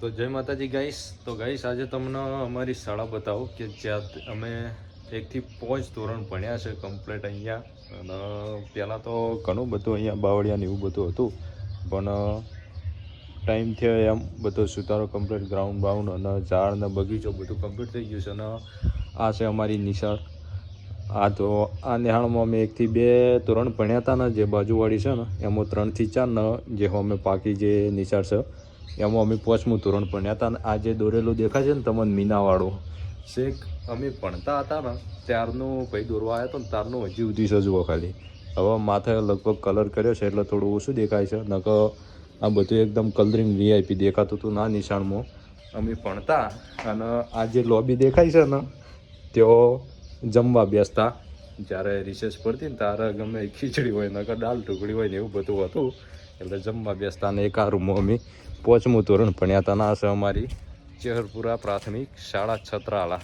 તો જય માતાજી ગાઈસ. તો ગાઈસ આજે તમને અમારી શાળા બતાવો કે જ્યાં અમે 1 થી 5 ધોરણ ભણ્યા છે કમ્પ્લીટ અહીંયા. અને પહેલાં તો ઘણું બધું અહીંયા બાવળિયા ને એવું બધું હતું, પણ ટાઈમ થયો એમ બધો સુધારો કમ્પ્લીટ, ગ્રાઉન્ડ બાઉન્ડ અને ઝાડ ને બગીચો બધું કમ્પ્લીટ થઈ ગયું છે. અને આ છે અમારી નિશાળ. આ નિહાળમાં અમે 1 થી 2 ધોરણ ભણ્યા હતા ને, જે બાજુવાળી છે ને એમાં 3 થી 4 ને જે અમે પાકી જે નિશાળ છે એમાં અમે 5મું ધોરણ ભણ્યા હતા. અને આ જે દોરેલું દેખાય છે ને તમને મીનાવાળું, શેખ અમે ભણતા હતા ને ત્યારનું ભાઈ દોરવા આવ્યો હતો ને ત્યારનું હજી સુધી છે જુઓ ખાલી. હવે માથે લગભગ કલર કર્યો છે એટલે થોડું ઓછું દેખાય છે, નકર આ બધું એકદમ કલરિંગ વીઆઈપી દેખાતું હતું ના નિશાળમાં અમે ભણતા. અને આ જે લોબી દેખાય છે ને તેઓ જમવા બેસતા. જ્યારે રિસેસ પડતી ને ત્યારે ગમે ખીચડી હોય નકર દાળ ઢોકળી હોય ને એવું બધું હતું એટલે જમવા બેસતા. અને એક આ રૂમમાં અમે 5મું ધોરણ ભણ્યા હતા. ના છે અમારી ચેહરપુરા પ્રાથમિક શાળા છત્રાલા.